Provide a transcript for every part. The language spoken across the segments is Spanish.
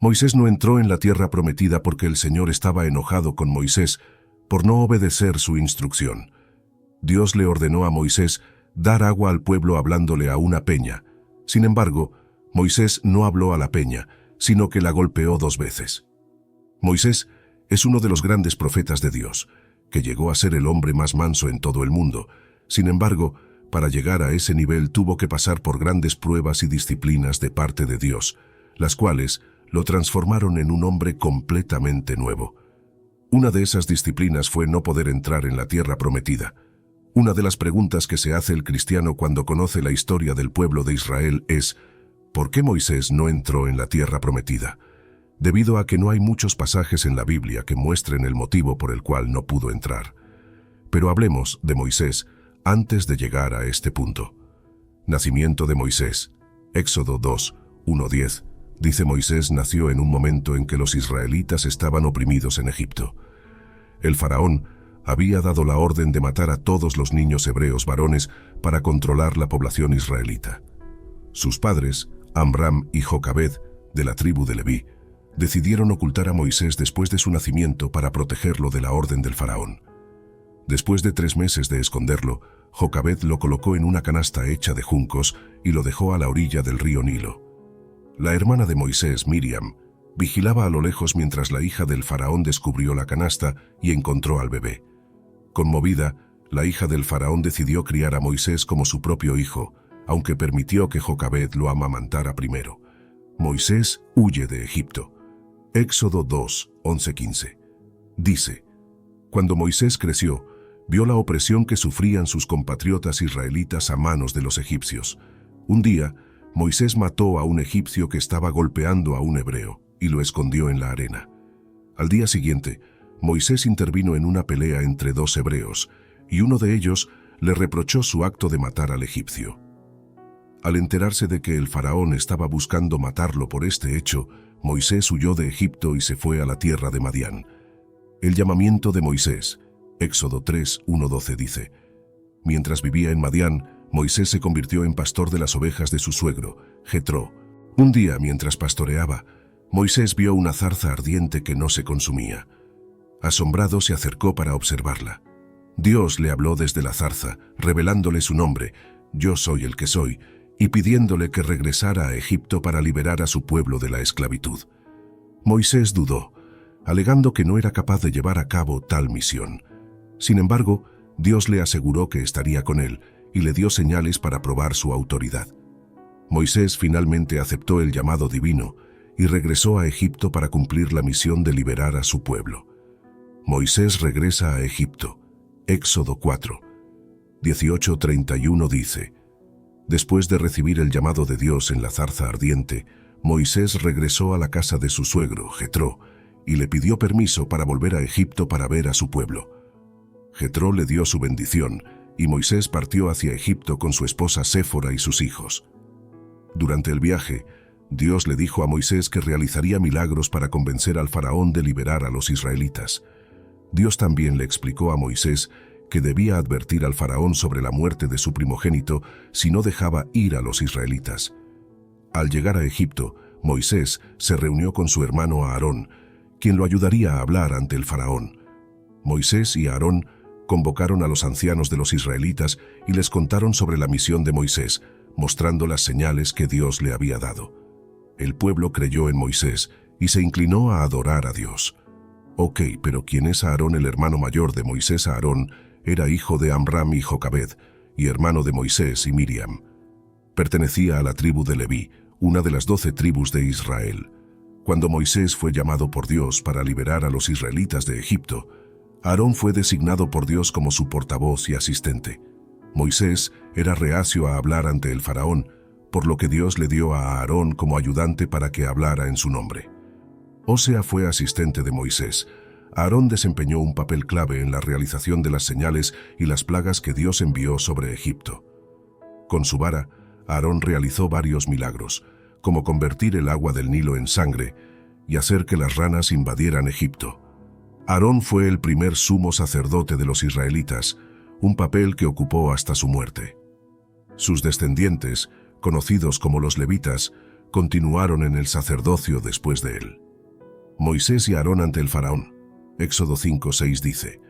Moisés no entró en la tierra prometida porque el Señor estaba enojado con Moisés por no obedecer su instrucción. Dios le ordenó a Moisés dar agua al pueblo hablándole a una peña. Sin embargo, Moisés no habló a la peña, sino que la golpeó 2 veces. Moisés es uno de los grandes profetas de Dios, que llegó a ser el hombre más manso en todo el mundo. Sin embargo, para llegar a ese nivel tuvo que pasar por grandes pruebas y disciplinas de parte de Dios, las cuales lo transformaron en un hombre completamente nuevo. Una de esas disciplinas fue no poder entrar en la tierra prometida. Una de las preguntas que se hace el cristiano cuando conoce la historia del pueblo de Israel es: ¿por qué Moisés no entró en la tierra prometida? Debido a que no hay muchos pasajes en la Biblia que muestren el motivo por el cual no pudo entrar. Pero hablemos de Moisés antes de llegar a este punto. Nacimiento de Moisés. Éxodo 2, 1-10. Dice: Moisés nació en un momento en que los israelitas estaban oprimidos en Egipto. El faraón había dado la orden de matar a todos los niños hebreos varones para controlar la población israelita. Sus padres, Amram y Jocabed, de la tribu de Leví, decidieron ocultar a Moisés después de su nacimiento para protegerlo de la orden del faraón. Después de 3 meses de esconderlo, Jocabed lo colocó en una canasta hecha de juncos y lo dejó a la orilla del río Nilo. La hermana de Moisés, Miriam, vigilaba a lo lejos mientras la hija del faraón descubrió la canasta y encontró al bebé. Conmovida, la hija del faraón decidió criar a Moisés como su propio hijo, aunque permitió que Jocabed lo amamantara primero. Moisés huye de Egipto. Éxodo 2, 11-15. Dice: cuando Moisés creció, vio la opresión que sufrían sus compatriotas israelitas a manos de los egipcios. Un día, Moisés mató a un egipcio que estaba golpeando a un hebreo y lo escondió en la arena. Al día siguiente, Moisés intervino en una pelea entre 2 hebreos, y uno de ellos le reprochó su acto de matar al egipcio. Al enterarse de que el faraón estaba buscando matarlo por este hecho, Moisés huyó de Egipto y se fue a la tierra de Madián. El llamamiento de Moisés. Éxodo 3, 1-12 dice: mientras vivía en Madián, Moisés se convirtió en pastor de las ovejas de su suegro, Jetro. Un día, mientras pastoreaba, Moisés vio una zarza ardiente que no se consumía. Asombrado, se acercó para observarla. Dios le habló desde la zarza, revelándole su nombre: Yo soy el que soy, y pidiéndole que regresara a Egipto para liberar a su pueblo de la esclavitud. Moisés dudó, alegando que no era capaz de llevar a cabo tal misión. Sin embargo, Dios le aseguró que estaría con él y le dio señales para probar su autoridad. Moisés finalmente aceptó el llamado divino y regresó a Egipto para cumplir la misión de liberar a su pueblo. Moisés regresa a Egipto. Éxodo 4, 18-31 dice: después de recibir el llamado de Dios en la zarza ardiente, Moisés regresó a la casa de su suegro, Jetro, y le pidió permiso para volver a Egipto para ver a su pueblo. Jetro le dio su bendición, y Moisés partió hacia Egipto con su esposa Séfora y sus hijos. Durante el viaje, Dios le dijo a Moisés que realizaría milagros para convencer al faraón de liberar a los israelitas. Dios también le explicó a Moisés que debía advertir al faraón sobre la muerte de su primogénito si no dejaba ir a los israelitas. Al llegar a Egipto, Moisés se reunió con su hermano Aarón, quien lo ayudaría a hablar ante el faraón. Moisés y Aarón convocaron a los ancianos de los israelitas y les contaron sobre la misión de Moisés, mostrando las señales que Dios le había dado. El pueblo creyó en Moisés y se inclinó a adorar a Dios. Ok, pero ¿quién es Aarón? El hermano mayor de Moisés, Aarón, era hijo de Amram y Jocabed, y hermano de Moisés y Miriam. Pertenecía a la tribu de Leví, una de las 12 tribus de Israel. Cuando Moisés fue llamado por Dios para liberar a los israelitas de Egipto, Aarón fue designado por Dios como su portavoz y asistente. Moisés era reacio a hablar ante el faraón, por lo que Dios le dio a Aarón como ayudante para que hablara en su nombre. Osea fue asistente de Moisés. Aarón desempeñó un papel clave en la realización de las señales y las plagas que Dios envió sobre Egipto. Con su vara, Aarón realizó varios milagros, como convertir el agua del Nilo en sangre y hacer que las ranas invadieran Egipto. Aarón fue el primer sumo sacerdote de los israelitas, un papel que ocupó hasta su muerte. Sus descendientes, conocidos como los levitas, continuaron en el sacerdocio después de él. Moisés y Aarón ante el faraón. Éxodo 5:6 dice: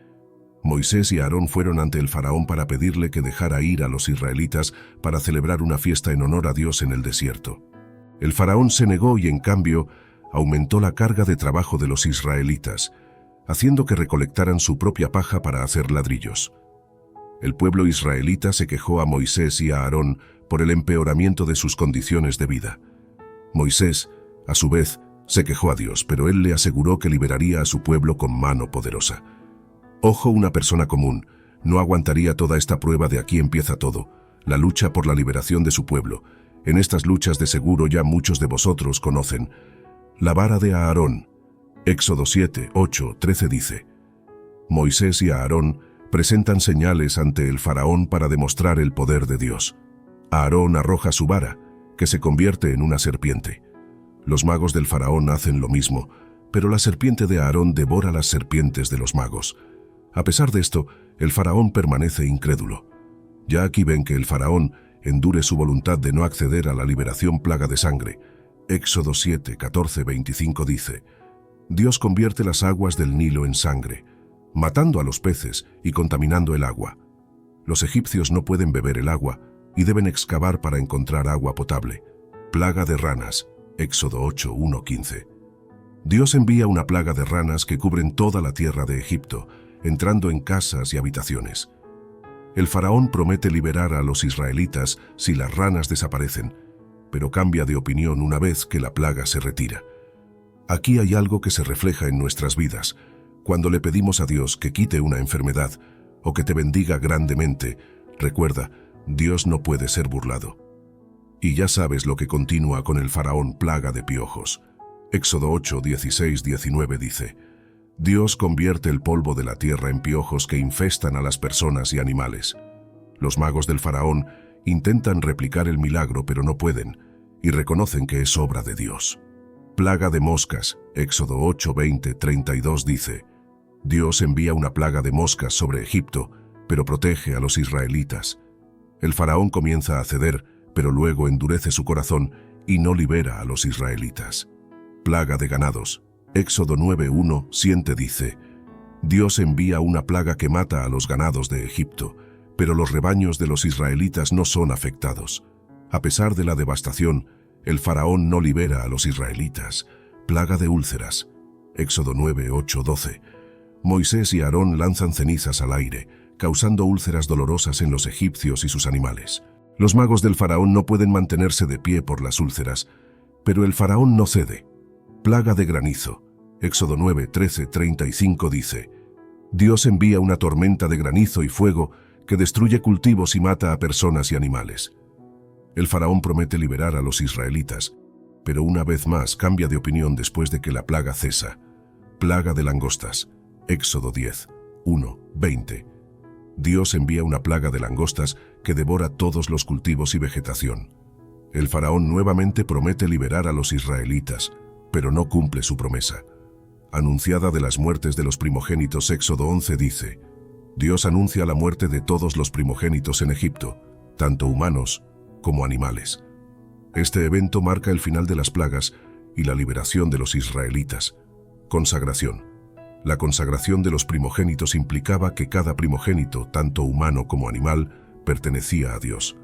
Moisés y Aarón fueron ante el faraón para pedirle que dejara ir a los israelitas para celebrar una fiesta en honor a Dios en el desierto. El faraón se negó y en cambio aumentó la carga de trabajo de los israelitas, haciendo que recolectaran su propia paja para hacer ladrillos. El pueblo israelita se quejó a Moisés y a Aarón por el empeoramiento de sus condiciones de vida. Moisés, a su vez, se quejó a Dios, pero él le aseguró que liberaría a su pueblo con mano poderosa. Ojo, una persona común no aguantaría toda esta prueba. De aquí empieza todo, la lucha por la liberación de su pueblo. En estas luchas de seguro ya muchos de vosotros conocen la vara de Aarón. Éxodo 7:8-13 dice: Moisés y Aarón presentan señales ante el faraón para demostrar el poder de Dios. Aarón arroja su vara, que se convierte en una serpiente. Los magos del faraón hacen lo mismo, pero la serpiente de Aarón devora las serpientes de los magos. A pesar de esto, el faraón permanece incrédulo. Ya aquí ven que el faraón endure su voluntad de no acceder a la liberación plaga de sangre. Éxodo 7:14-25 dice: Dios convierte las aguas del Nilo en sangre, matando a los peces y contaminando el agua. Los egipcios no pueden beber el agua y deben excavar para encontrar agua potable. Plaga de ranas. Éxodo 8:1-15. Dios envía una plaga de ranas que cubren toda la tierra de Egipto, entrando en casas y habitaciones. El faraón promete liberar a los israelitas si las ranas desaparecen, pero cambia de opinión una vez que la plaga se retira. Aquí hay algo que se refleja en nuestras vidas. Cuando le pedimos a Dios que quite una enfermedad o que te bendiga grandemente, recuerda, Dios no puede ser burlado. Y ya sabes lo que continúa con el faraón: plaga de piojos. Éxodo 8:16-19 dice: Dios convierte el polvo de la tierra en piojos que infestan a las personas y animales. Los magos del faraón intentan replicar el milagro, pero no pueden, y reconocen que es obra de Dios. Plaga de moscas. Éxodo 8:20-32 dice: Dios envía una plaga de moscas sobre Egipto, pero protege a los israelitas. El faraón comienza a ceder, pero luego endurece su corazón y no libera a los israelitas. Plaga de ganados. Éxodo 9:1-7 dice: Dios envía una plaga que mata a los ganados de Egipto, pero los rebaños de los israelitas no son afectados. A pesar de la devastación, el faraón no libera a los israelitas. Plaga de úlceras. Éxodo 9:8-12. Moisés y Aarón lanzan cenizas al aire, causando úlceras dolorosas en los egipcios y sus animales. Los magos del faraón no pueden mantenerse de pie por las úlceras, pero el faraón no cede. Plaga de granizo. Éxodo 9:13-35 dice: Dios envía una tormenta de granizo y fuego que destruye cultivos y mata a personas y animales. El faraón promete liberar a los israelitas, pero una vez más cambia de opinión después de que la plaga cesa. Plaga de langostas. Éxodo 10:1-20. Dios envía una plaga de langostas que devora todos los cultivos y vegetación. El faraón nuevamente promete liberar a los israelitas, pero no cumple su promesa. Anunciada de las muertes de los primogénitos. Éxodo 11 dice: Dios anuncia la muerte de todos los primogénitos en Egipto, tanto humanos como animales. Este evento marca el final de las plagas y la liberación de los israelitas. Consagración. La consagración de los primogénitos implicaba que cada primogénito, tanto humano como animal, pertenecía a Dios.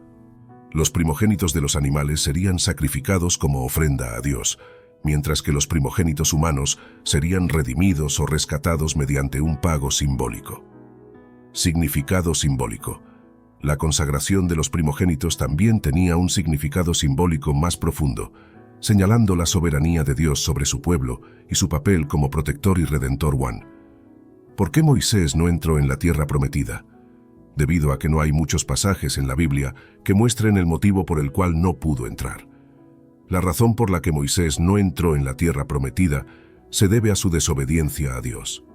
Los primogénitos de los animales serían sacrificados como ofrenda a Dios, mientras que los primogénitos humanos serían redimidos o rescatados mediante un pago simbólico. Significado simbólico. La consagración de los primogénitos también tenía un significado simbólico más profundo, señalando la soberanía de Dios sobre su pueblo y su papel como protector y redentor. ¿Por qué Moisés no entró en la tierra prometida? Debido a que no hay muchos pasajes en la Biblia que muestren el motivo por el cual no pudo entrar. La razón por la que Moisés no entró en la tierra prometida se debe a su desobediencia a Dios.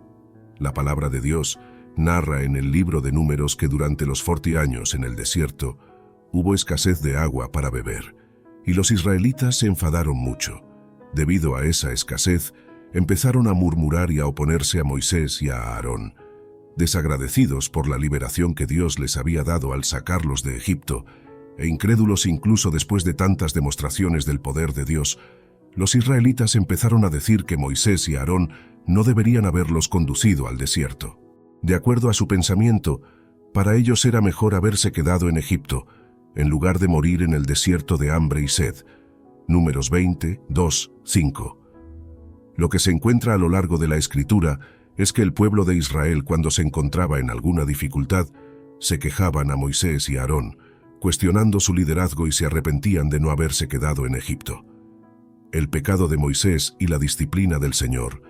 La palabra de Dios narra en el libro de Números que durante los 40 años en el desierto hubo escasez de agua para beber, y los israelitas se enfadaron mucho. Debido a esa escasez, empezaron a murmurar y a oponerse a Moisés y a Aarón. Desagradecidos por la liberación que Dios les había dado al sacarlos de Egipto, e incrédulos incluso después de tantas demostraciones del poder de Dios, los israelitas empezaron a decir que Moisés y Aarón no deberían haberlos conducido al desierto. De acuerdo a su pensamiento, para ellos era mejor haberse quedado en Egipto, en lugar de morir en el desierto de hambre y sed. Números 20, 2, 5. Lo que se encuentra a lo largo de la Escritura es que el pueblo de Israel, cuando se encontraba en alguna dificultad, se quejaban a Moisés y a Aarón, cuestionando su liderazgo y se arrepentían de no haberse quedado en Egipto. El pecado de Moisés y la disciplina del Señor.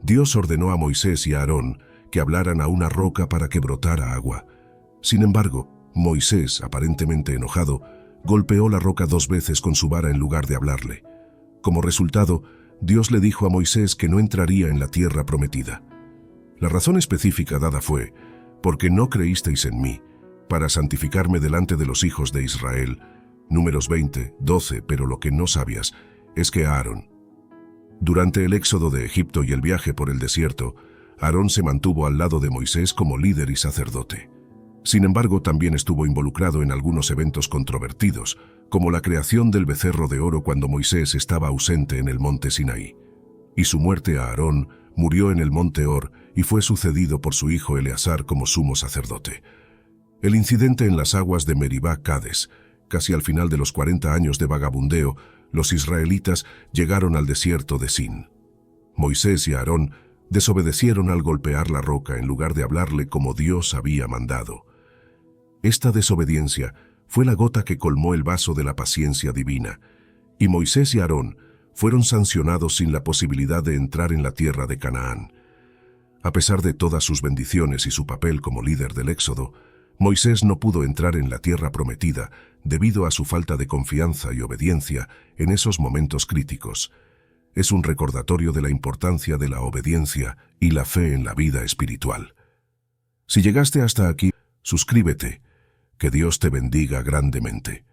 Dios ordenó a Moisés y a Aarón que hablaran a una roca para que brotara agua. Sin embargo, Moisés, aparentemente enojado, golpeó la roca 2 veces con su vara en lugar de hablarle. Como resultado, Dios le dijo a Moisés que no entraría en la tierra prometida. La razón específica dada fue: porque no creísteis en mí, para santificarme delante de los hijos de Israel. Números 20, 12. Pero lo que no sabías es que Aarón, durante el éxodo de Egipto y el viaje por el desierto, Aarón se mantuvo al lado de Moisés como líder y sacerdote. Sin embargo, también estuvo involucrado en algunos eventos controvertidos, como la creación del becerro de oro cuando Moisés estaba ausente en el monte Sinaí. Y su muerte a Aarón murió en el monte Hor y fue sucedido por su hijo Eleazar como sumo sacerdote. El incidente en las aguas de Meribá Cades, casi al final de los 40 años de vagabundeo, los israelitas llegaron al desierto de Sin. Moisés y Aarón desobedecieron al golpear la roca en lugar de hablarle como Dios había mandado. Esta desobediencia fue la gota que colmó el vaso de la paciencia divina, y Moisés y Aarón fueron sancionados sin la posibilidad de entrar en la tierra de Canaán. A pesar de todas sus bendiciones y su papel como líder del Éxodo, Moisés no pudo entrar en la tierra prometida debido a su falta de confianza y obediencia en esos momentos críticos. Es un recordatorio de la importancia de la obediencia y la fe en la vida espiritual. Si llegaste hasta aquí, suscríbete. Que Dios te bendiga grandemente.